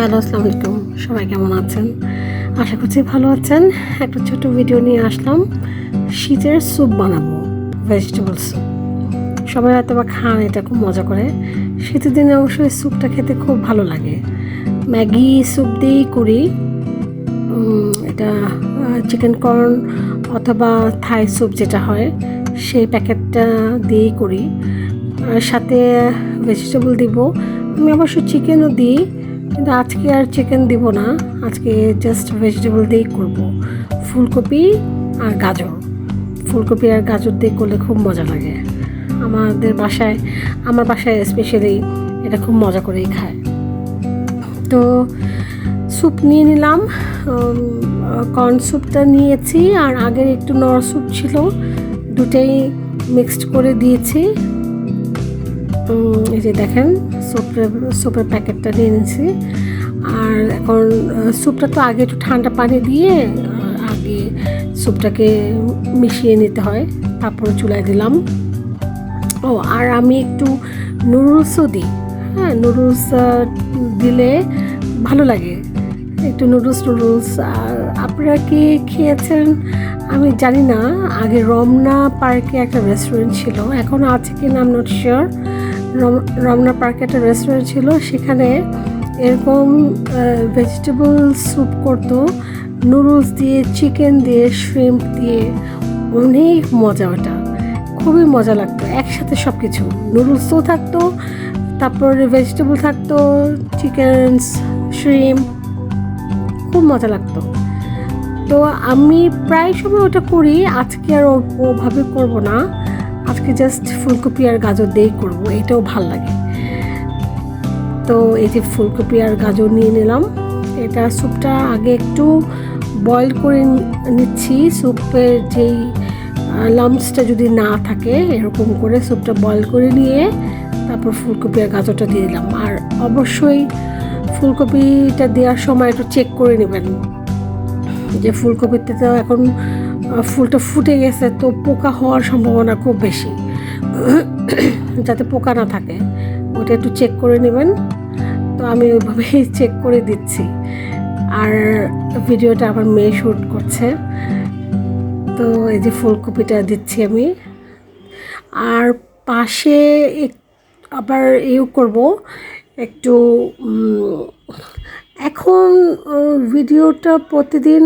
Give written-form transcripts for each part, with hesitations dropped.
Hello, আসসালামু আলাইকুম। সবাই কেমন আছেন? আশা করছি ভালো আছেন। একটা ছোট ভিডিও নিয়ে আসলাম। শীতের স্যুপ বানাবো, ভেজিটেবল স্যুপ। সবাই হয়তো বা খান, এটা খুব মজা করে। শীতের দিনে অবশ্যই স্যুপটা খেতে খুব ভালো লাগে। ম্যাগি স্যুপ দিয়েই করি। এটা চিকেন কর্ন অথবা থাই স্যুপ যেটা হয় সেই প্যাকেটটা দিয়েই করি। আর সাথে ভেজিটেবল দিব। আমি অবশ্য চিকেনও দিই, কিন্তু আজকে আর চিকেন দিব না। আজকে জাস্ট ভেজিটেবল দিয়েই করব। ফুলকপি আর গাজর। ফুলকপি আর গাজর দিয়ে করলে খুব মজা লাগে। আমার বাসায় স্পেশালি এটা খুব মজা করেই খায়। তো স্যুপ নিয়ে নিলাম। কর্ন স্যুপটা নিয়েছি, আর আগের একটু নর স্যুপ ছিল, দুটাই মিক্সড করে দিয়েছি। এই যে দেখেন, স্যুপের প্যাকেটটা নিয়ে নিয়েছি। আর এখন স্যুপটা তো আগে একটু ঠান্ডা পানি দিয়ে আগে স্যুপটাকে মিশিয়ে নিতে হয়, তারপরে চুলায় দিলাম। আর আমি একটু নুডলসও দিই। হ্যাঁ, নুডলস দিলে ভালো লাগে। একটু নুডলস। আর আপনারা কি খেয়েছেন আমি জানি না। আগে রমনা পার্কে একটা রেস্টুরেন্ট ছিল, এখন আছে কি না I am not sure. Ramna পার্কে একটা রেস্টুরেন্ট ছিল, সেখানে এরকম ভেজিটেবল স্যুপ করতো, নুডলস দিয়ে, চিকেন দিয়ে, শ্রিম্প দিয়ে। অনেক মজা, ওটা খুবই মজা লাগতো। একসাথে সব কিছু, নুডলসও থাকতো, তারপরে ভেজিটেবল থাকতো, চিকেন, শ্রিম্প, খুব মজা লাগতো। তো আমি প্রায় সময় ওটা করি। আজকে আর ওভাবে করব না, আজকে জাস্ট ফুলকপি আর গাজর দিয়েই করবো, এটাও ভাল লাগে। তো এই যে ফুলকপি আর গাজর নিয়ে নিলাম। এটা স্যুপটা আগে একটু বয়েল করে নিচ্ছি। স্যুপের যেই লাম্পসটা যদি না থাকে, এরকম করে স্যুপটা বয়েল করে নিয়ে তারপর ফুলকপি আর গাজরটা দিয়ে দিলাম। আর অবশ্যই ফুলকপিটা দেওয়ার সময় একটু চেক করে নেবেন যে ফুলকপিতে তো এখন ফুলটা ফুটে গেছে, তো পোকা হওয়ার সম্ভাবনা খুব বেশি। যাতে পোকা না থাকে ওটা একটু চেক করে নেবেন। তো আমি ওইভাবেই চেক করে দিচ্ছি। আর ভিডিওটা আমার মেয়ে শ্যুট করছে। তো এই যে ফুলকপিটা দিচ্ছি আমি। আর পাশে আবার করব একটু। এখন ভিডিওটা প্রতিদিন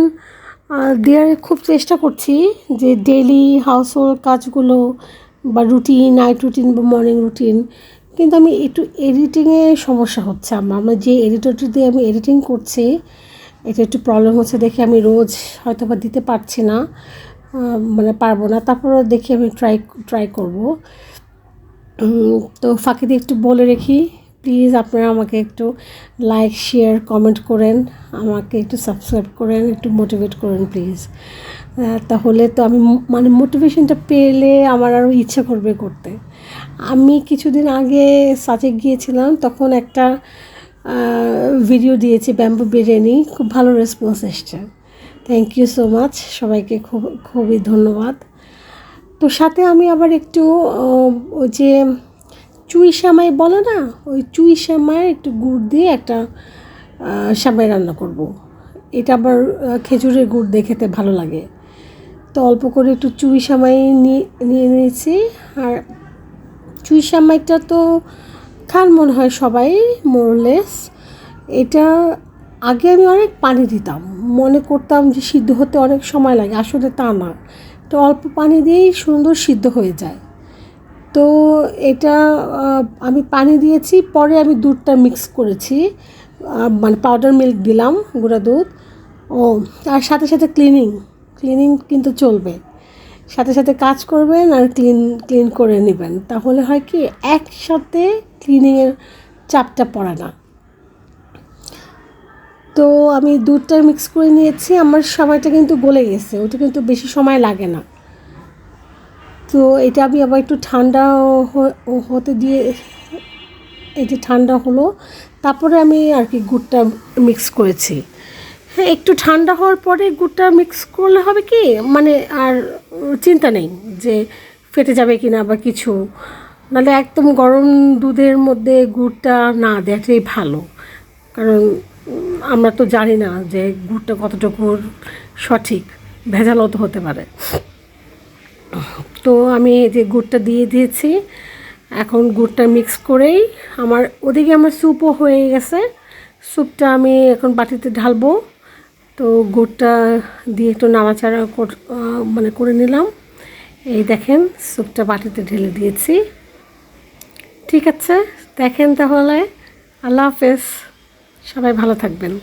দেওয়ার খুব চেষ্টা করছি, যে ডেইলি হাউসহোল্ড কাজগুলো বা রুটিন, নাইট রুটিন বা মর্নিং রুটিন। কিন্তু আমি একটু এডিটিংয়ে সমস্যা হচ্ছে। আমার যে এডিটরটি দিয়ে আমি এডিটিং করছি, এটা একটু প্রবলেম হচ্ছে দেখে আমি রোজ হয়তো বা দিতে পারছি না, মানে পারবো না। তারপরেও দেখি আমি ট্রাই করব। তো ফাঁকে দিয়ে একটু বলে রেখি, প্লিজ আপনারা আমাকে একটু লাইক, শেয়ার, কমেন্ট করেন, আমাকে একটু সাবস্ক্রাইব করেন, একটু মোটিভেট করেন প্লিজ। তাহলে তো আমি মানে মোটিভেশনটা পেলে আমার আরও ইচ্ছা করবে করতে। আমি কিছুদিন আগে সাজেক গিয়েছিলাম, তখন একটা ভিডিও দিয়েছি ব্যাম্বু বিরিয়ানি, খুব ভালো রেসপন্স এসছে। থ্যাংক ইউ সো মাচ, সবাইকে খুবই ধন্যবাদ। তো সাথে আমি আবার একটু ওই যে চুই সেমাই বলে না, ওই চুই সেমাইয়ের একটু গুড় দিয়ে একটা সেমাই রান্না করব। এটা আবার খেজুরের গুড় দিয়ে খেতে ভালো লাগে। তো অল্প করে একটু চুই সেমাই নিয়ে নিয়েছি। আর চুই সেমাইটা তো খান মনে হয় সবাই, মোরলেস। এটা আগে আমি অনেক পানি দিতাম, মনে করতাম যে সিদ্ধ হতে অনেক সময় লাগে, আসলে তা না। তো অল্প পানি দিয়েই সুন্দর সিদ্ধ হয়ে যায়। তো এটা আমি পানি দিয়েছি, পরে আমি দুধটা মিক্স করেছি, মানে পাউডার মিল্ক দিলাম, গুঁড়া দুধ। আর সাথে সাথে ক্লিনিং কিন্তু চলবে। সাথে সাথে কাজ করবেন আর ক্লিন করে নেবেন, তাহলে হয় কি একসাথে ক্লিনিংয়ের চাপটা পড়ে না। তো আমি দুধটা মিক্স করে নিয়েছি। আমার সময়টা কিন্তু গলে গেছে, ওটা কিন্তু বেশি সময় লাগে না। তো এটা আমি আবার একটু ঠান্ডা হতে দিয়ে, এই যে ঠান্ডা হলো, তারপরে আমি আর কি গুড়টা মিক্স করেছি। হ্যাঁ, একটু ঠান্ডা হওয়ার পরে গুড়টা মিক্স করলে হবে কি, মানে আর চিন্তা নেই যে ফেটে যাবে কি না বা কিছু। নাহলে একদম গরম দুধের মধ্যে গুড়টা না দেওয়াটাই ভালো, কারণ আমরা তো জানি না যে গুড়টা কতটুকু সঠিক, ভেজালও তো হতে পারে। তো আমি এই যে গুড়টা দিয়ে দিয়েছি, এখন গুড়টা মিক্স করেই ওদিকে আমার স্যুপও হয়ে গেছে। স্যুপটা আমি এখন বাটিতে ঢালবো। তো গুড়টা দিয়ে একটু নাড়াচাড়া মানে করে নিলাম। এই দেখেন স্যুপটা বাটিতে ঢেলে দিয়েছি। ঠিক আছে, দেখেন তাহলে। আল্লাহ হাফেজ, সবাই ভালো থাকবেন।